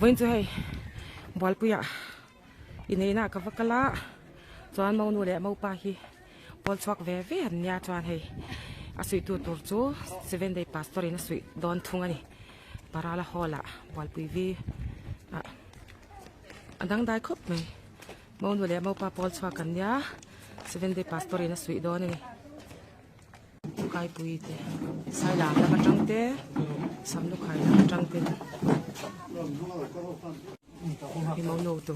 Vinh cho hay bol puya ini na kavakala chuan mau nu le mau pa hi bol chuak ve ve han nya chuan hei a sui tu tur chu 7 day pastor in a sui don thung ani parala hola bol pui vi andang dai khop mai mau nu le mau pa bol chuak kan nya 7 day pastor in a sui don ani kai pui te sai la ka tang te sam lu khai la tang te hi mau nu tu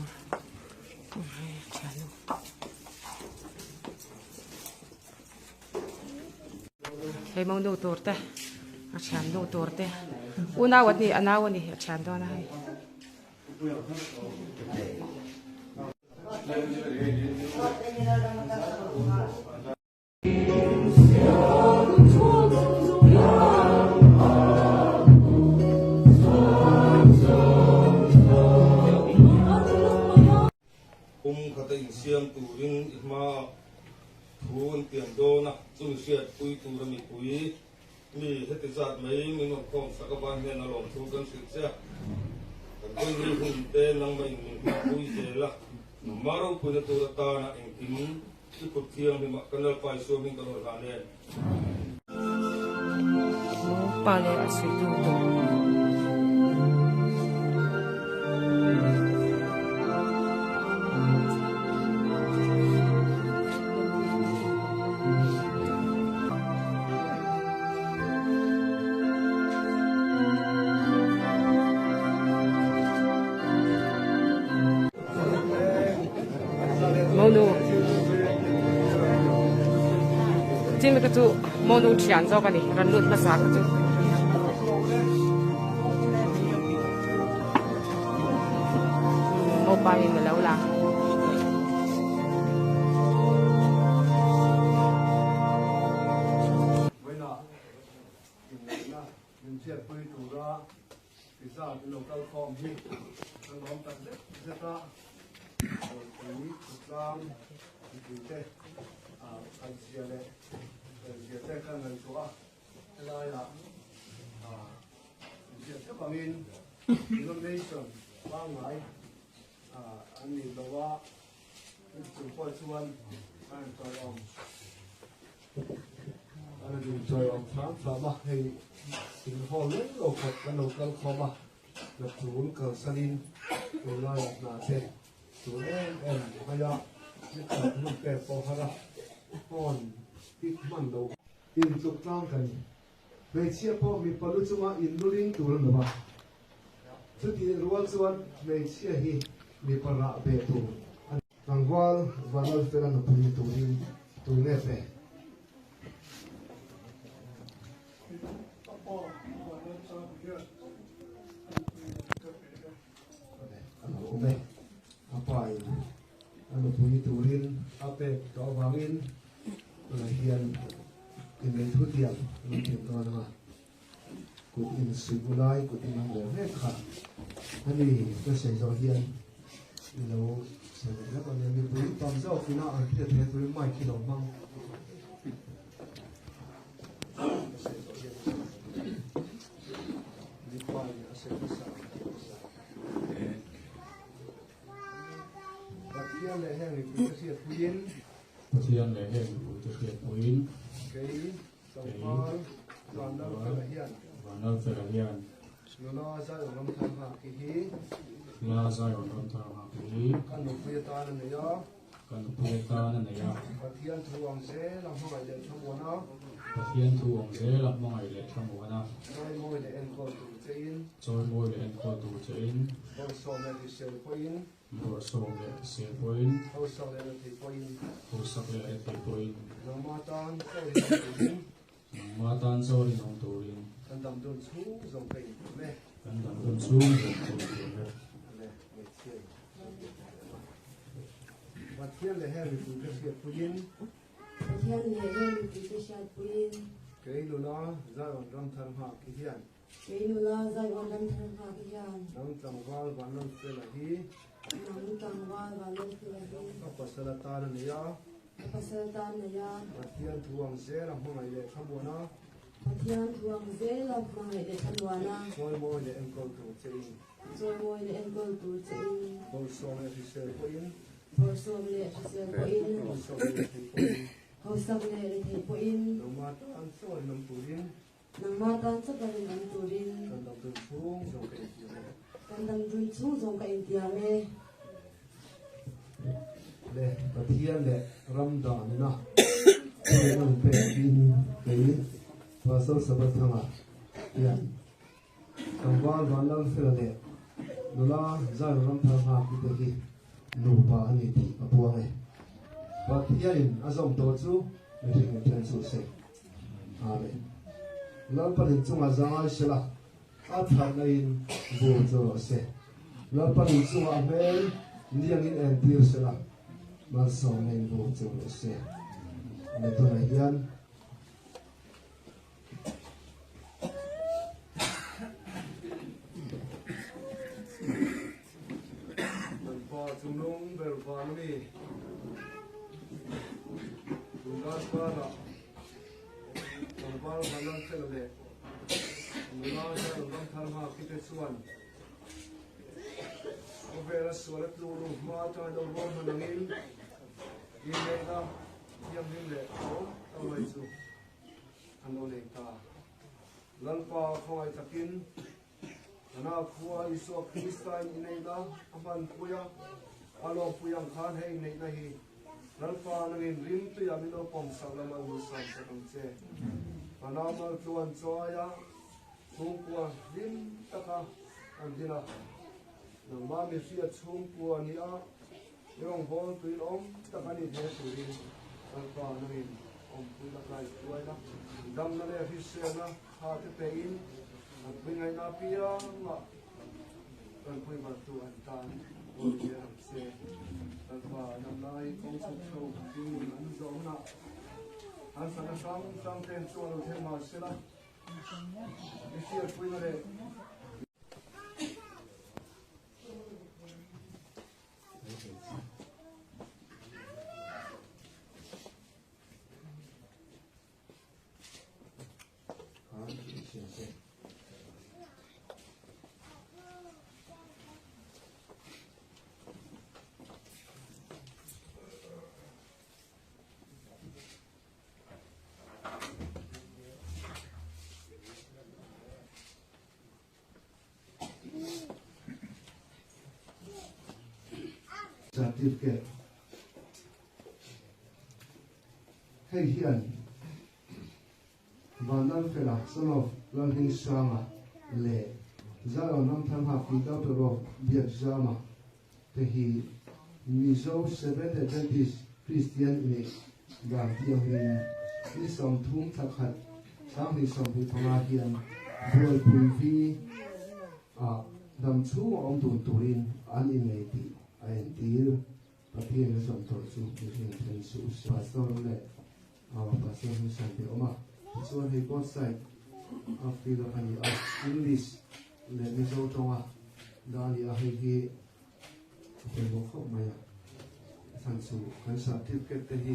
hei mau nu tur te a chan nu tur te una wat ni ana wa ni a chan do na hai siang turing ima thun tiang do na chung siat pui tu rami pui mi heti zat mai min no khom sakaban hen alom thu kan sit sia kan kun ri hun te nang mai min pui je la maro pui na tu ta na eng kim ti ko tiang mi ma kanal pai so min kan la ne pa le a sui tu Mono chính là cái chỗ mono chán do cái này rắn lụt là sáng cái chỗ một bài mình lâu là denomination bang ngai ani lawa chung poi chuan an choi om pham ma hei in hol le lo khat kan lo kal khoma na chul ka sanin to la na se to em haya ni ka nu pe po hara on tik man lo in chuk tang kan ve chia po mi palu chuma in luling tur na ba chút thì ruộng xuân ngày xưa hi mi para về tu thằng quan và nó phải là một tu nè về anh đây apa ini anh tu rin apa kau bangin là hiền cái này thu tiền nó tiền to mà cụt in sugulai cụt in hàng hết cả anh đi cái sợi dây hiền đi đâu sợi dây còn những cái bụi tầm dầu khi nào anh thiệt thiệt tôi mai khi đầu măng đi qua nhà sợi dây bát thiên này hay là cái sợi phuyin bát thiên này hay là cái sợi phuyin cái sợi phan còn đâu cái hiền và nó phải là hiền nó ra ở trong thang hạ kỳ hí là ra ở trong thang hạ kỳ căn nộp bia ta này đó căn nộp bia ta này ya và thiên thu hoàng sẽ làm mọi lệ trong buồn nó và thiên thu hoàng sẽ làm mọi lệ trong buồn nó rồi môi để em coi tủ trên rồi môi để em coi tủ trên rồi sổ này thì sửa quên rồi sổ để sửa quên rồi sổ này thì quên rồi sắp để thì quên nó mà tan rồi thì quên mà tan rồi thì không tủ liền căn tầm đồn xuống dòng bình này căn tầm đồn xuống dòng bình này và thiên để hay thì cái sửa quên thiên này lên thì cái sợi quên cái lúa nó ra ở trong thang hạ kỳ hiền cái lúa ra ở trong thang hạ kỳ hiền nông trồng vào và nông sẽ là hí nông trồng vào và nông sẽ là hí các bậc sẽ là ta này đó pasal tan ya và thiên thu hoàng sẽ làm mọi lệ trong buồn nó Pathian thuang zela mai de thanwana moi moi le engkol tu chein joy moi le engol tu chei bol song e fisher poin for som le fisel po in bol song e poin hausak le le thei po in no ma ta an so nam turin nang ma tan sa ka rin ang turin kan dam tu chung so ke ti kandang dun chung zong ka intia me le pathian le ram da na le nam pe bin ke pasal sabat thanga ya kawal walam fel le nula za ram thanga ki te ki no pa ani ti apuang e pathian azom to chu le ring ten su se amen lam palin chunga zangai sela a than in bo zo se lam palin chunga mel liang in en tir sela mal so men bo zo se me to na hian man pa chunung ber van mi dungas pa na Bal balan sele, mula sa lubang thalma kita suan. Overa sualat lulu mata do rom manangin. Ini na yang hinde o tawai su. Ano le ta. Lalpa khawai takin. Ana khuwa isu Kristain ini na aman puya. Alo puyang khan hei nei nahi. Lalpa nangin rim tu yamino pom salaman musam sa kamse. Anamal tuan soya, sungkua lim taka andina. Nang mami siya sungkua niya, yung hol tuin taka ni he tuin. Alpa nangin pula kai tuay na. Dam na le fisya na hati pein. At bingay na piya nga. Kan puy batuan tan. Ulti ang se. Alpa namlay kong sukso. Tingin ang zong na. Ang sana sang ten suano tema sila. Isi at puy na le. Certificate. Hey hian. Vandan fela son of learning sama le. Zalo nam tham ha kita pero biak sama. Tehi miso 7 Adventist Christian ini ganti yang ini som thum takhat sang ni som pi thanga hian bol pui dam chu om turin an in ti and deal appear as on torso between tensus pastor le pastor Sunday Oma so he both side of the English le mi so tonga dali a he ko ko maya sansu kan certificate te hi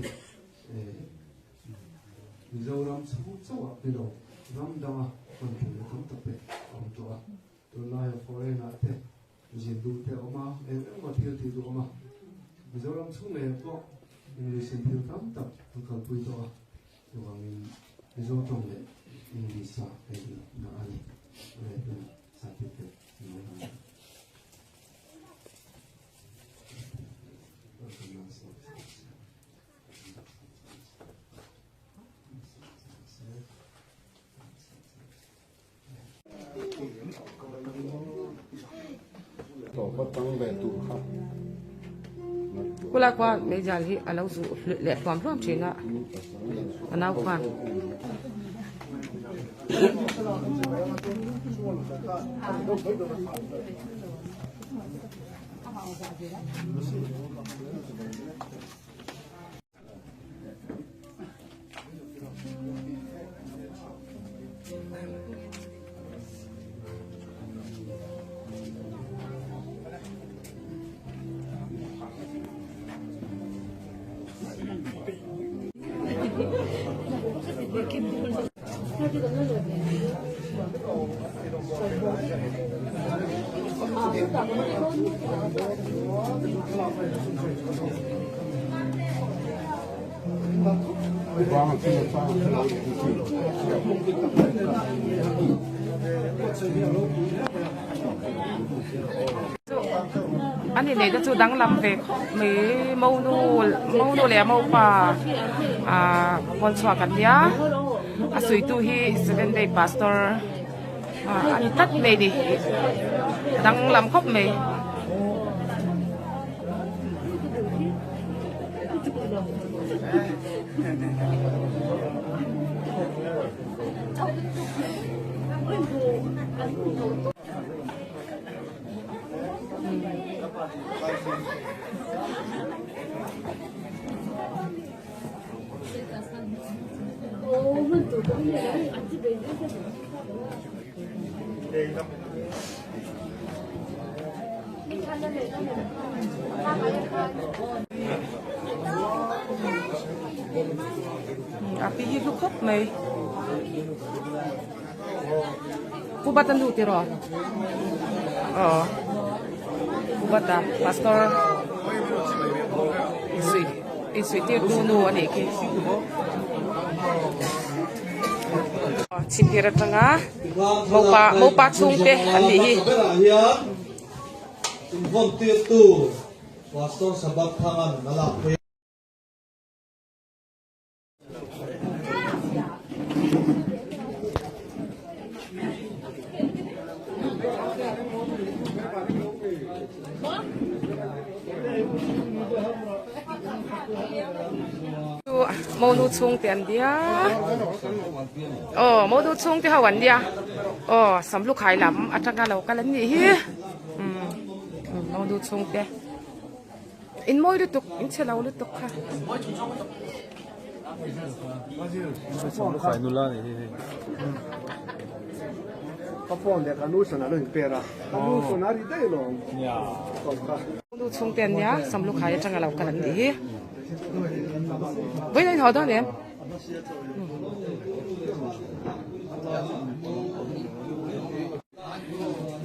mizoram chu chawa pero ram dama kon tu kom tape om to la foreigner te Jindu te oma, ma pil ti du oma. Mizoram chu me ko English in pil tam tap ko pui to to ang mizo tong le English sa e na ani. Le pe sa ti te ni na. Kula kwa me jal hi alau zu le pam pam china anau kwan Hadi anh này đã chú đang làm việc mấy mâu nô lẻ mâu pa con xóa cả nhá suy tu hi 7 day pastor anh tắt mày đi đang làm khóc mày api hi lu khóc mày ku batan du tiro ku bata pastor isui tir tu nu ani ki chipira tanga mau pa chung te ani hi Von tir tu pastor sabat thangan nalak mau nu chung tiền dia mau nu chung thì hawan dia sam lu khai lam atanga lo kalan ni hi mau nu chung te in moi lu tuk in chelau lu tuk kha Kapon dia kanu sana lo impera. Kanu sonari dai lo. Ya. Nu chung tiền dia sam lu khai atanga lo kalan ni hi với đây họ đó nè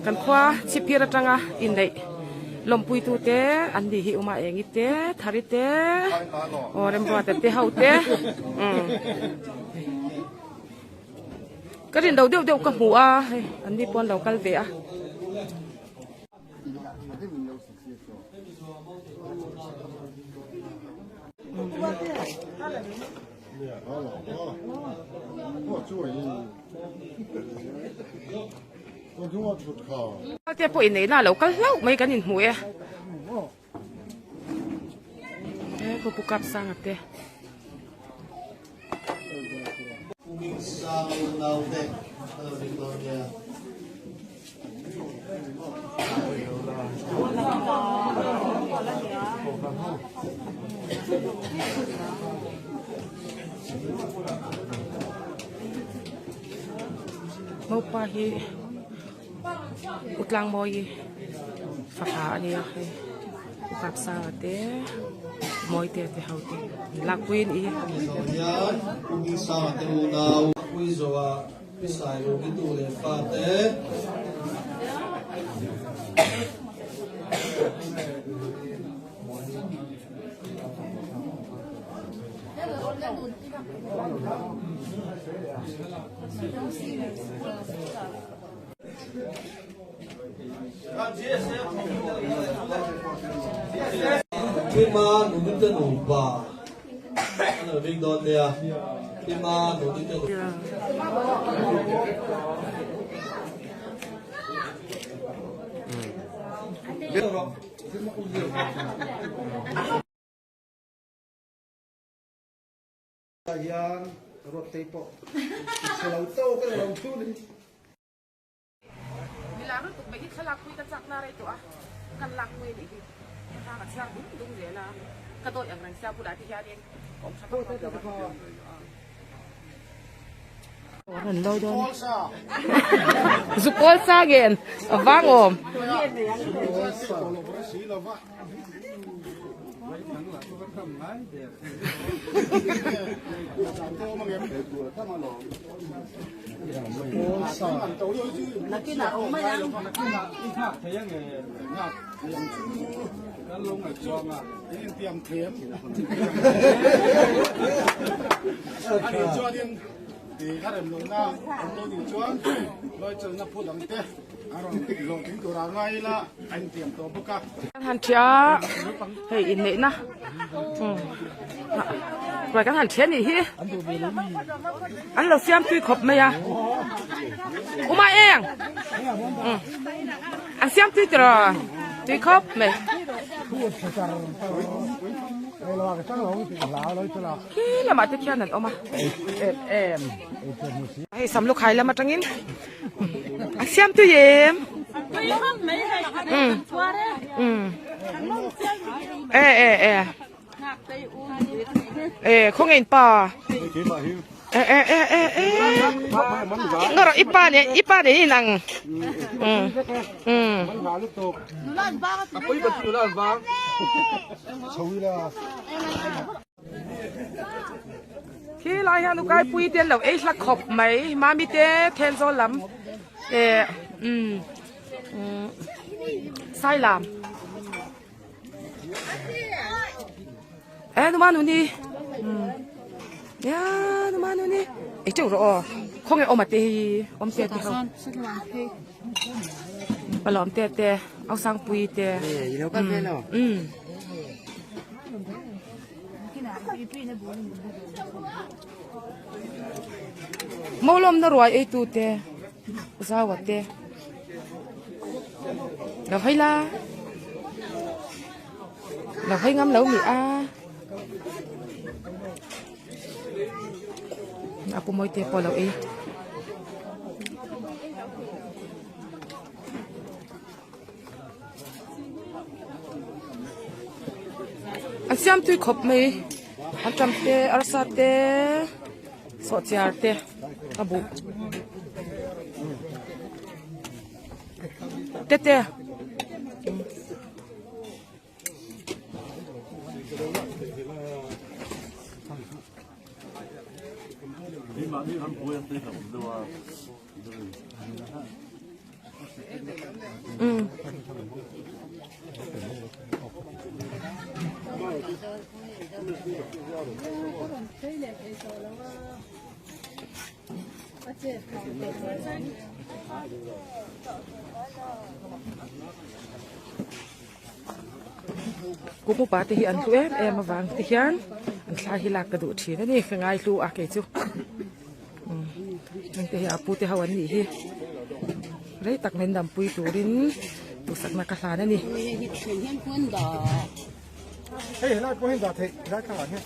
kan khoa chipira tanga in dei lompui tu te andi hi uma engi te thari te orem ba te haute cái din đầu đều ka mu a andi pon đầu kal ve a Thế bữa nay là lâu cái lâu mấy cái nhìn mũi à? Thế cô bục cặp sang à thế? Mau pa hi utlang mo hi fakha niya kay ukapsa te moy te haute lakwin i yan kung sa te unaw kuizowa pisay ro gitu le fate Kima nungin ka nuba. Ano ring doon niya? Kima nungin ka nuba. Yan, rote po. Salautaw ka lang tuloy. Milano tuk bagit sa lakwi kan sak na rito kan lakwi ni ta ka siya dung je na kato yang nang siya pula ti hiarin om sa ko Orang low doon. Zupol sa again. Avang om. thì các em lồng na ông tôi đi chuan lôi chân na phun đằng tê rồi lồng tiếng đồ ra ngay là anh tiệm tổ bốc cả hàn chia hay in nệ na rồi các hàn chia này hi anh là xem tuy khop mày à uma em anh xem tuy rồi tuy khop mày khi là mà tiếp theo này ông à em hay sắm lúc hay là mà trăng in anh xem tuy em không nghe pa ngờ ipa này năng khi lại hàng lúc cái bụi tiền lâu ấy là khop mấy mà mi té thiên gió lắm sai làm nó mà nuni nó mà nuni chỗ rồi không nghe ôm mặt thì ôm tê không bà lòm tê áo sang bụi tê mau lom nó rồi ấy tu tê sao vậy tê đâu hay la đâu hay ngắm lâu mì a aku mau tê po lâu ấy anh xem tôi khop mày anh chăm tê arsa tê sọ chả tê abu tê tê cũng một bà thì anh tụi em mà vàng thì anh sai hi lạc cái độ chỉ thế này cái ngay lu à cái chú anh thì apu thì hawan ni hi đấy tắc nên đầm pui tủ đến tủ sạch mà cà phê này nè hey nó có hiện tại thì ra các bạn nhé